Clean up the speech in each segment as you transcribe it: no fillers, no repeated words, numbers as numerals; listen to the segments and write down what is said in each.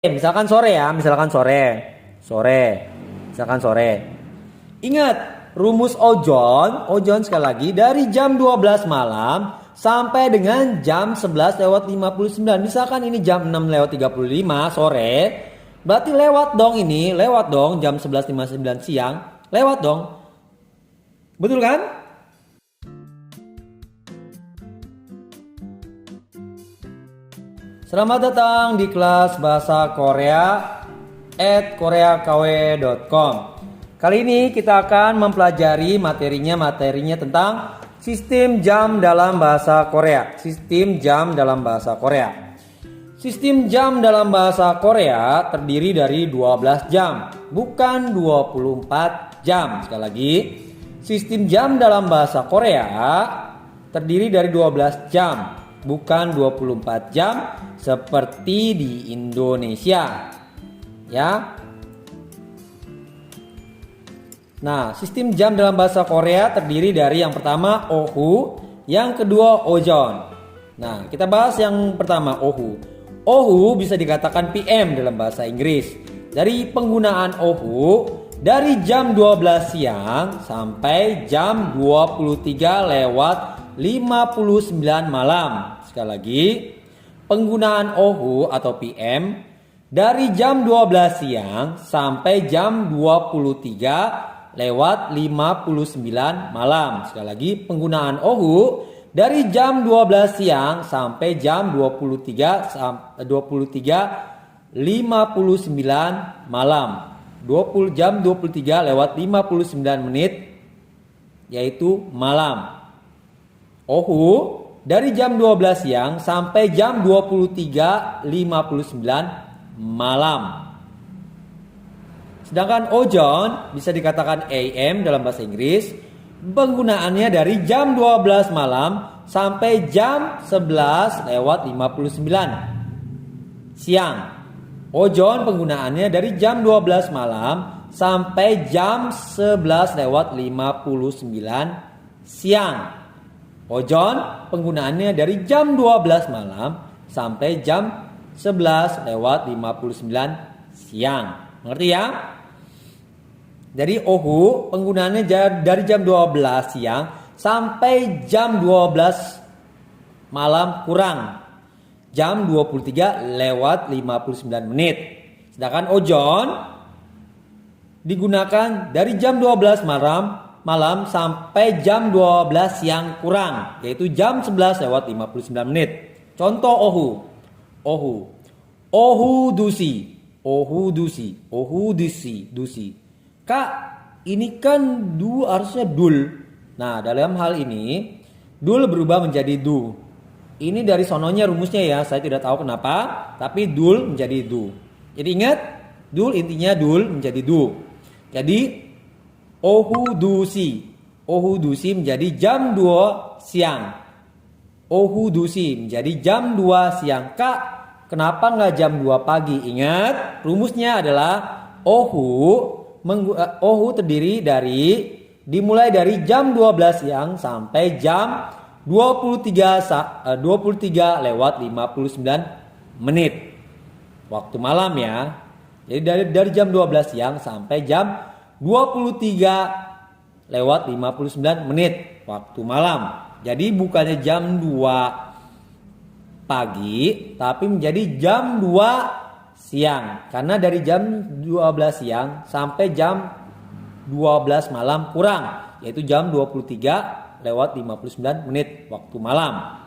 Misalkan sore ya, misalkan sore. Sore. Misalkan sore. Ingat, rumus ojon sekali lagi dari jam 12 malam sampai dengan jam 11 lewat 59. Misalkan ini jam 6 lewat 35 sore. Berarti lewat dong jam 11.59 siang. Lewat dong. Betul kan? Selamat datang di kelas bahasa Korea @koreakw.com. Kali ini kita akan mempelajari materinya tentang sistem jam dalam bahasa Korea. Sistem jam dalam bahasa Korea. Sistem jam dalam bahasa Korea terdiri dari 12 jam, bukan 24 jam. Sekali lagi, sistem jam dalam bahasa Korea terdiri dari 12 jam, bukan 24 jam seperti di Indonesia. Ya. Nah, sistem jam dalam bahasa Korea terdiri dari yang pertama ohu, yang kedua ojon. Nah, kita bahas yang pertama ohu. Ohu bisa dikatakan PM dalam bahasa Inggris. Dari penggunaan ohu dari jam 12 siang sampai jam 23 lewat 59 malam. Sekali lagi, penggunaan ohu atau PM dari jam 12 siang sampai jam 23 lewat 59 malam. Sekali lagi, penggunaan ohu dari jam 12 siang sampai jam 23.59 malam. 20 jam 23 lewat 59 menit yaitu malam. Ohu dari jam 12 siang sampai jam 23.59 malam. Sedangkan ojon bisa dikatakan AM dalam bahasa Inggris. Penggunaannya dari jam 12 malam sampai jam 11 lewat 59 siang. Ojon penggunaannya dari jam 12 malam sampai jam 11 lewat 59 siang. Ojon penggunaannya dari jam 12 malam sampai jam 11 lewat 59 siang. Mengerti ya? Jadi ohu penggunaannya dari jam 12 siang sampai jam 12 malam kurang. Jam 23 lewat 59 menit. Sedangkan ojon digunakan dari jam 12 malam sampai jam 12 siang kurang, yaitu jam 11 lewat 59 menit. Contoh ohu. Ohu dusi. Kak, ini kan du harusnya dul. Nah, dalam hal ini dul berubah menjadi du. Ini dari sononya rumusnya ya, saya tidak tahu kenapa, tapi dul menjadi du. Jadi ingat, dul intinya dul menjadi du. Jadi ohu dusi menjadi jam 2 siang. Ohu dusi menjadi jam 2 siang. Kak, kenapa nggak jam 2 pagi? Ingat, rumusnya adalah ohu terdiri dimulai dari jam 12 siang sampai jam 23 lewat 59 menit. Waktu malam ya. Jadi dari jam 12 siang sampai jam 23 lewat 59 menit waktu malam. Jadi bukannya jam 2 pagi tapi menjadi jam 2 siang. Karena dari jam 12 siang sampai jam 12 malam kurang, yaitu jam 23 lewat 59 menit waktu malam.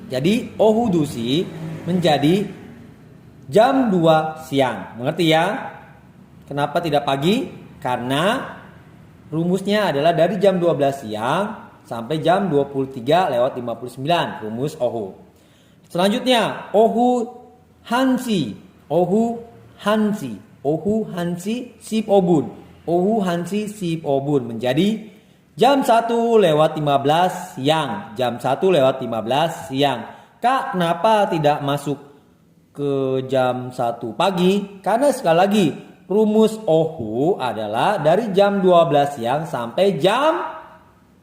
Jadi ohu dusi menjadi jam 2 siang. Mengerti ya? Kenapa tidak pagi? Karena rumusnya adalah dari jam 12 siang sampai jam 23 lewat 59. Rumus ohu. Selanjutnya ohu hansi sip obun menjadi jam 1 lewat 15 siang. Jam 1 lewat 15 siang. Kak, kenapa tidak masuk ke jam 1 pagi? Karena sekali lagi, rumus ohu adalah dari jam 12 siang sampai jam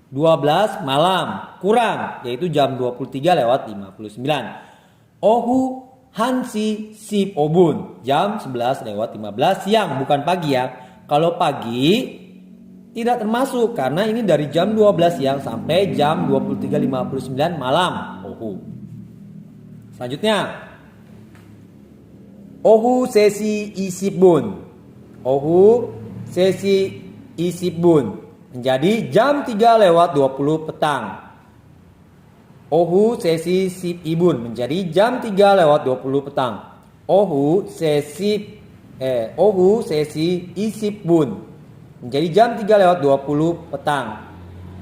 12 malam kurang, yaitu jam 23 lewat 59. Ohu Hansi Sip Obun. Jam 11 lewat 15 siang, bukan pagi ya. Kalau pagi tidak termasuk karena ini dari jam 12 siang sampai jam 23.59 malam. Ohu. Selanjutnya, Ohu sesi isipbun. Ohu sesi isipbun menjadi jam 3 lewat 20 petang. Ohu sesi sip ibun menjadi jam 3 lewat 20 petang. Ohu sesi isipbun menjadi jam 3 lewat 20 petang.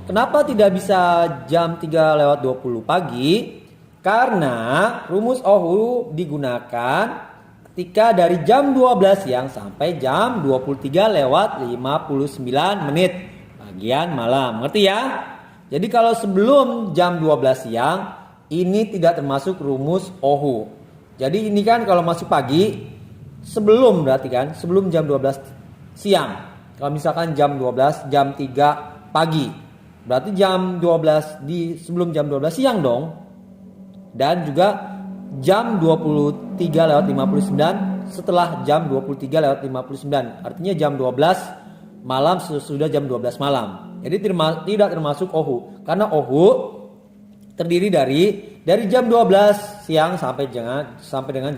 Kenapa tidak bisa jam 3 lewat 20 pagi? Karena rumus Ohu digunakan ketika dari jam 12 siang sampai jam 23 lewat 59 menit bagian malam. Ngerti ya? Jadi kalau sebelum jam 12 siang ini tidak termasuk rumus Ohu. Jadi ini kan kalau masuk pagi sebelum berarti kan sebelum jam 12 siang. Kalau misalkan jam 12, jam 3 pagi. Berarti jam 12 sebelum jam 12 siang dong. Dan juga jam 23 lewat 59 setelah jam 23 lewat 59. Artinya jam 12 malam sudah jam 12 malam. Jadi tidak termasuk Ohu. Karena Ohu terdiri dari jam 12 siang sampai dengan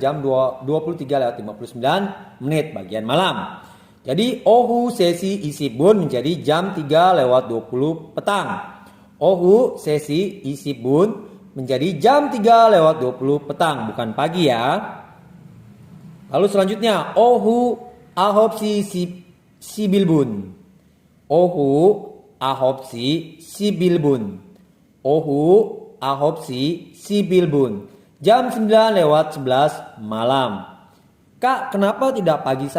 jam 23 lewat 59 menit bagian malam. Jadi Ohu sesi isipbun menjadi jam 3 lewat 20 petang. Ohu sesi isipbun menjadi jam 3 lewat 20 petang, bukan pagi ya. Lalu selanjutnya Ohu ahopsi sibilbun. Ohu ahopsi sibilbun. Ohu ahopsi sibilbun. Jam 9 lewat 11 malam. Kak, kenapa tidak pagi?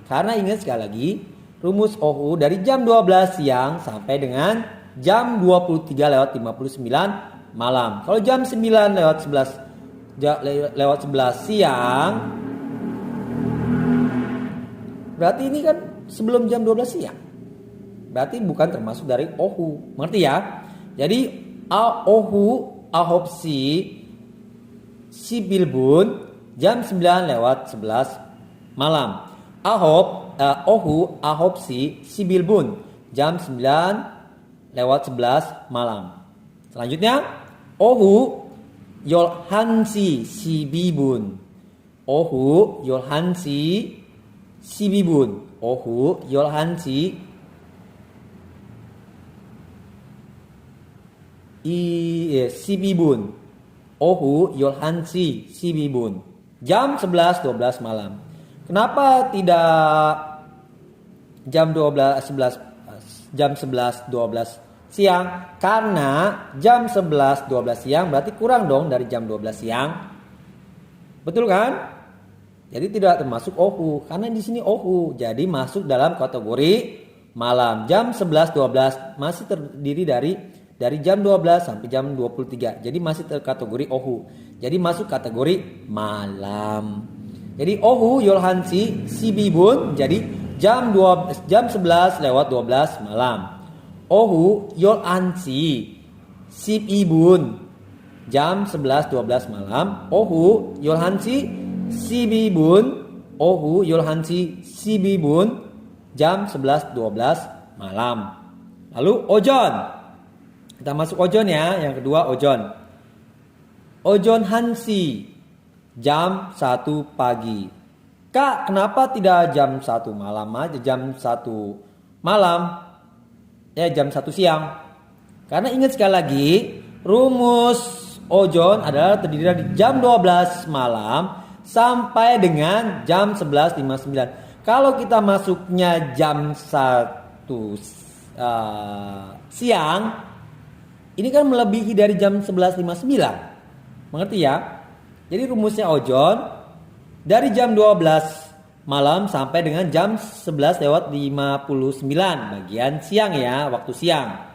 Karena ingat sekali lagi, rumus Ohu dari jam 12 siang sampai dengan jam 23 lewat 59 malam. Kalau jam 9 lewat 11 siang, berarti ini kan sebelum jam 12 siang. Berarti bukan termasuk dari Ohu. Mengerti ya? Jadi Ohu ahopsi sibilbun jam 9 lewat 11 malam. Ohu ahopsi sibilbun jam 9 lewat 11 malam. Selanjutnya Ohu yolhansi sibibun. Ohu yolhansi sibibun. Ohu yolhansi sibibun. Ohu yolhansi sibibun. Jam 11.12 malam. Kenapa tidak jam 11.12 siang? Karena jam 11.12 siang berarti kurang dong dari jam 12 siang. Betul kan? Jadi tidak termasuk Ohu karena di sini Ohu. Jadi masuk dalam kategori malam. Jam 11.12 masih terdiri dari jam 12 sampai jam 23. Jadi masih terkategori Ohu. Jadi masuk kategori malam. Jadi Ohu yolhansi sibibun jadi jam 11 lewat 12 malam. Ohu yolhansi sibibun jam 11.12 malam. Ohu yolhansi sibibun. Ohu yolhansi sibibun jam 11.12 malam. Lalu ojon. Kita masuk ojon ya. Yang kedua ojon. Ojon hansi jam 1 pagi. Kak, kenapa tidak jam 1 malam aja? Jam 1 malam. Jam 1 siang. Karena ingat sekali lagi, rumus ojon adalah terdiri dari jam 12 malam sampai dengan jam 11.59. Kalau kita masuknya jam 1 siang, ini kan melebihi dari jam 11.59. Mengerti ya? Jadi rumusnya ojon dari jam 12 malam sampai dengan jam 11 lewat 59 bagian siang ya, waktu siang.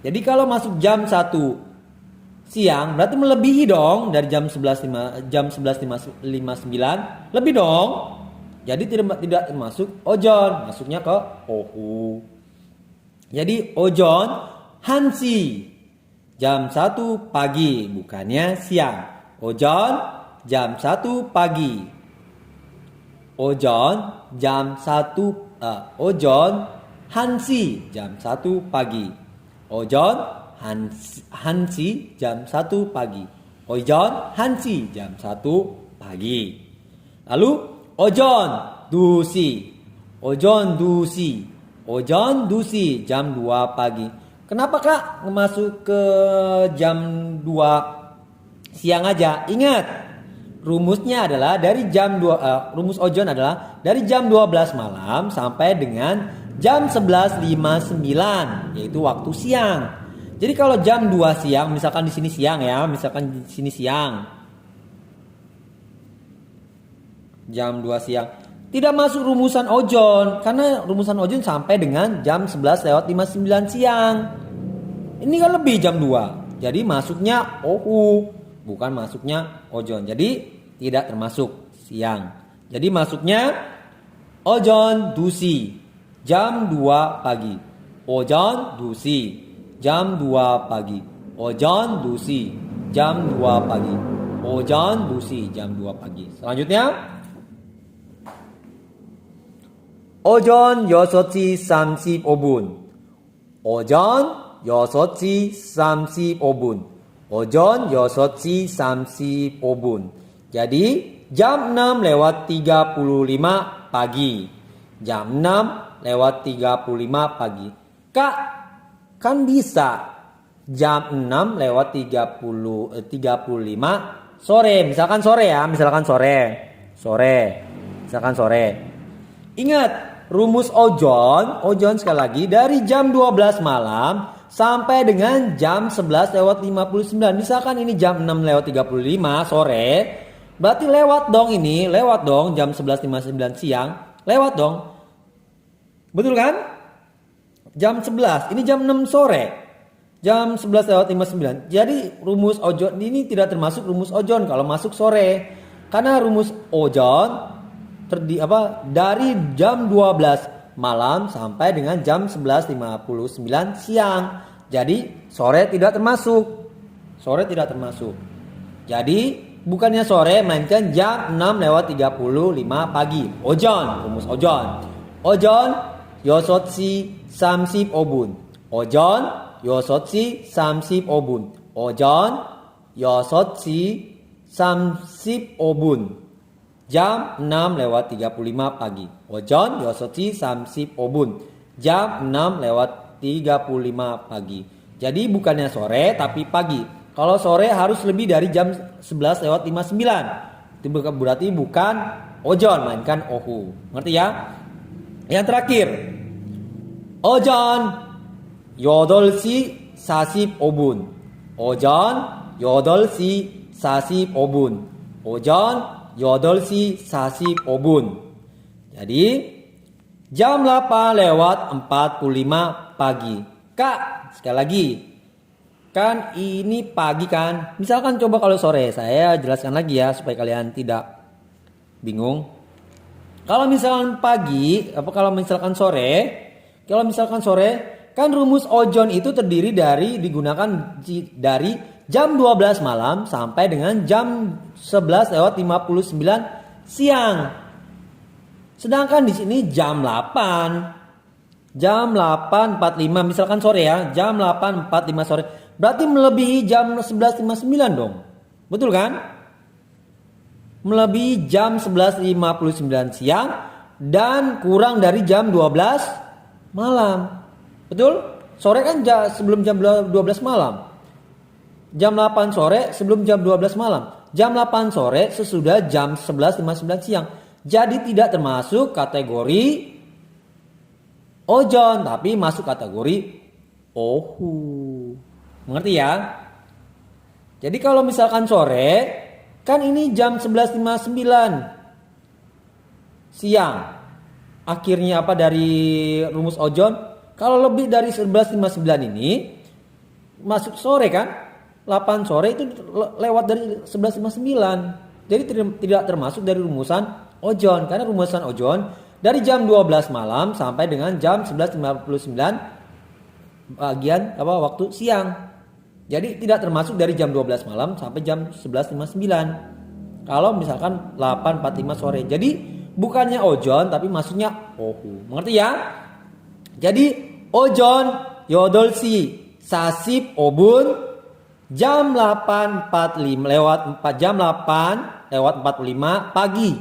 Jadi kalau masuk jam 1 siang berarti melebihi dong dari jam 11.59 lebih dong. Jadi tidak termasuk ojon, masuknya ke Ohu. Jadi ojon hansi jam 1 pagi bukannya siang. Ojon jam 1 pagi. Ojon jam 1 Ojon Hansi jam 1 pagi. Ojon Hansi jam 1 pagi. Ojon Hansi jam 1 pagi. Lalu Ojon Dusi. Ojon Dusi. Ojon Dusi jam 2 pagi. Kenapa Kak masuk ke jam 2 siang aja? Ingat, rumusnya adalah dari jam 2 rumus ojon adalah dari jam 12 malam sampai dengan jam 11.59 yaitu waktu siang. Jadi kalau jam 2 siang, misalkan di sini siang ya, misalkan di sini siang. Jam 2 siang tidak masuk rumusan ojon karena rumusan ojon sampai dengan jam 11.59 siang. Ini kan lebih jam 2. Jadi masuknya ohu, bukan masuknya ojon. Jadi tidak termasuk siang. Jadi masuknya ojon dusi jam 2 pagi. Ojon dusi jam 2 pagi. Ojon dusi jam 2 pagi. Ojon dusi jam 2 pagi. Selanjutnya 오전 6시 35분. 오전 6시 35분. 오전 6시 35분. Jadi jam 6 lewat 35 pagi. Jam 6 lewat 35 pagi. Kak, kan bisa jam 6 lewat 35 sore. Misalkan sore ya, misalkan sore. Misalkan sore. Ingat, rumus ojon sekali lagi dari jam 12 malam sampai dengan jam 11 lewat 59. Misalkan ini jam 6 lewat 35 sore, berarti lewat dong jam 11.59 siang, lewat dong. Betul kan? Jam 11, ini jam 6 sore. Jam 11 lewat 59. Jadi rumus ojon ini tidak termasuk rumus ojon kalau masuk sore. Karena rumus ojon dari jam 12 malam sampai dengan jam 11.59 siang. Jadi sore tidak termasuk. Jadi bukannya sore melainkan jam 6 lewat 35 pagi. Ojon, rumus ojon. Ojon 6시 35분. 오전 6시 35분. 오전 6시 35분. Jam 6 lewat 35 pagi. Ojon 6시 35분. Jam 6 lewat 35 pagi. Jadi bukannya sore tapi pagi. Kalau sore harus lebih dari jam 11 lewat 59. Itu berarti bukan ojon melainkan ohu. Ngerti ya? Yang terakhir. Ojon 8시 45분. 오전 8시 45분. 오전 8시 45분. Jadi jam 8 lewat 45 pagi. Kak, sekali lagi. Kan ini pagi kan? Misalkan coba kalau sore, saya jelaskan lagi ya supaya kalian tidak bingung. Kalau misalkan pagi, kalau misalkan sore, kan rumus ojon itu terdiri digunakan dari jam 12 malam sampai dengan jam 11 lewat 59 siang. Sedangkan di sini jam 8. Jam 8.45 misalkan sore ya, jam 8.45 sore. Berarti melebihi jam 11.59 dong. Betul kan? Melebihi jam 11.59 siang dan kurang dari jam 12 malam. Betul? Sore kan sebelum jam 12 malam. Jam 8 sore sebelum jam 12 malam. Jam 8 sore sesudah jam 11.59 siang. Jadi tidak termasuk kategori ojon, tapi masuk kategori ohu. Mengerti ya? Jadi kalau misalkan sore, kan ini jam 11.59 siang. Akhirnya apa dari rumus ojon? Kalau lebih dari 11.59 ini masuk sore kan? 8 sore itu lewat dari 11.59. Jadi tidak termasuk dari rumusan ojon. Karena rumusan ojon dari jam 12 malam sampai dengan jam 11.59 waktu siang. Jadi tidak termasuk dari jam 12 malam sampai jam 11.59. Kalau misalkan 8.45 sore. Jadi bukannya ojon tapi maksudnya ohu. Mengerti ya? Jadi ojon yodolsi sasip obun jam 8.45 lewat 4 jam 8 lewat 45 pagi,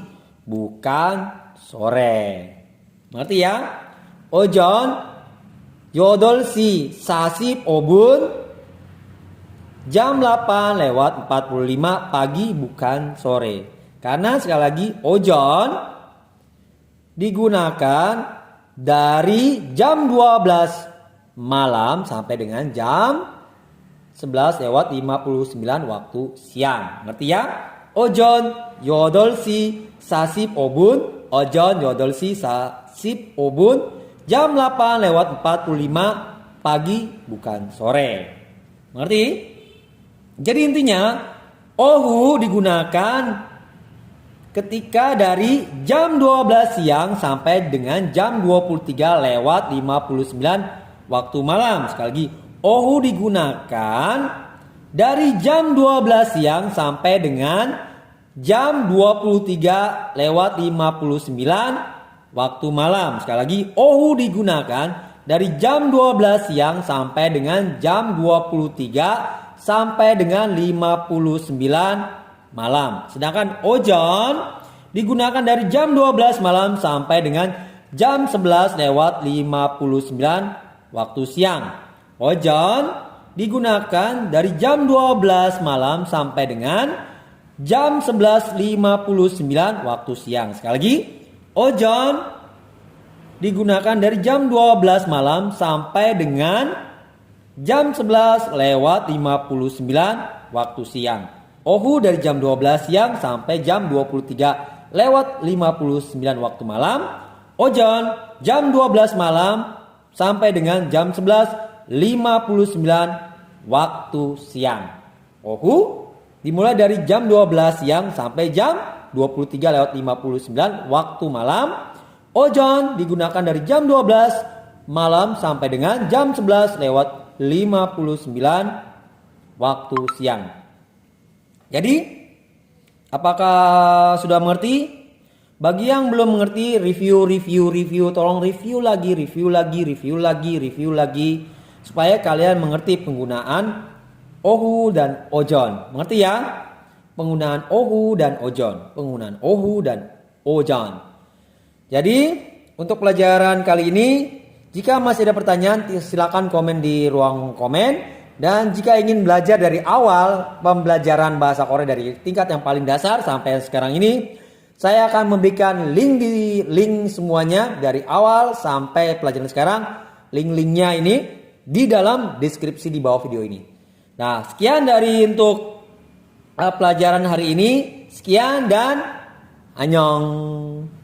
bukan sore. Mengerti ya? Ojon yodolsi sasip obun jam 8 lewat 45 pagi, bukan sore. Karena sekali lagi ojon digunakan dari jam 12 malam sampai dengan jam 11 lewat 59 waktu siang. Ngerti ya? Ojon yodolsi sasip obun, ojon yodolsi sasip obun jam 8 lewat 45 pagi, bukan sore. Mengerti? Jadi intinya ohu digunakan ketika dari jam 12 siang sampai dengan jam 23 lewat 59 waktu malam. Sekali lagi, ohu digunakan dari jam 12 siang sampai dengan jam 23 lewat 59 waktu malam. Sekali lagi, ohu digunakan dari jam 12 siang sampai dengan jam 23 sampai dengan 59 malam. Sedangkan ojon digunakan dari jam 12 malam sampai dengan jam 11 lewat 59 waktu siang. Ojon digunakan dari jam 12 malam sampai dengan jam 11.59 waktu siang. Sekali lagi, ojon digunakan dari jam 12 malam sampai dengan jam 11 lewat 59 waktu siang. Ohu dari jam 12 siang sampai jam 23 lewat 59 waktu malam. Ojon jam 12 malam sampai dengan jam 11.59 waktu siang. Ohu dimulai dari jam 12 siang sampai jam 23 lewat 59 waktu malam. Ojon digunakan dari jam 12 malam sampai dengan jam 11 lewat 59 waktu siang. Jadi, apakah sudah mengerti? Bagi yang belum mengerti, review, tolong review lagi supaya kalian mengerti penggunaan ohu dan ojon. Mengerti ya? Penggunaan ohu dan ojon. Jadi, untuk pelajaran kali ini, jika masih ada pertanyaan, silakan komen di ruang komen. Dan jika ingin belajar dari awal pembelajaran bahasa Korea dari tingkat yang paling dasar sampai sekarang ini, saya akan memberikan link semuanya dari awal sampai pelajaran sekarang. Link-linknya ini di dalam deskripsi di bawah video ini. Nah, sekian dari untuk pelajaran hari ini. Sekian dan annyeong.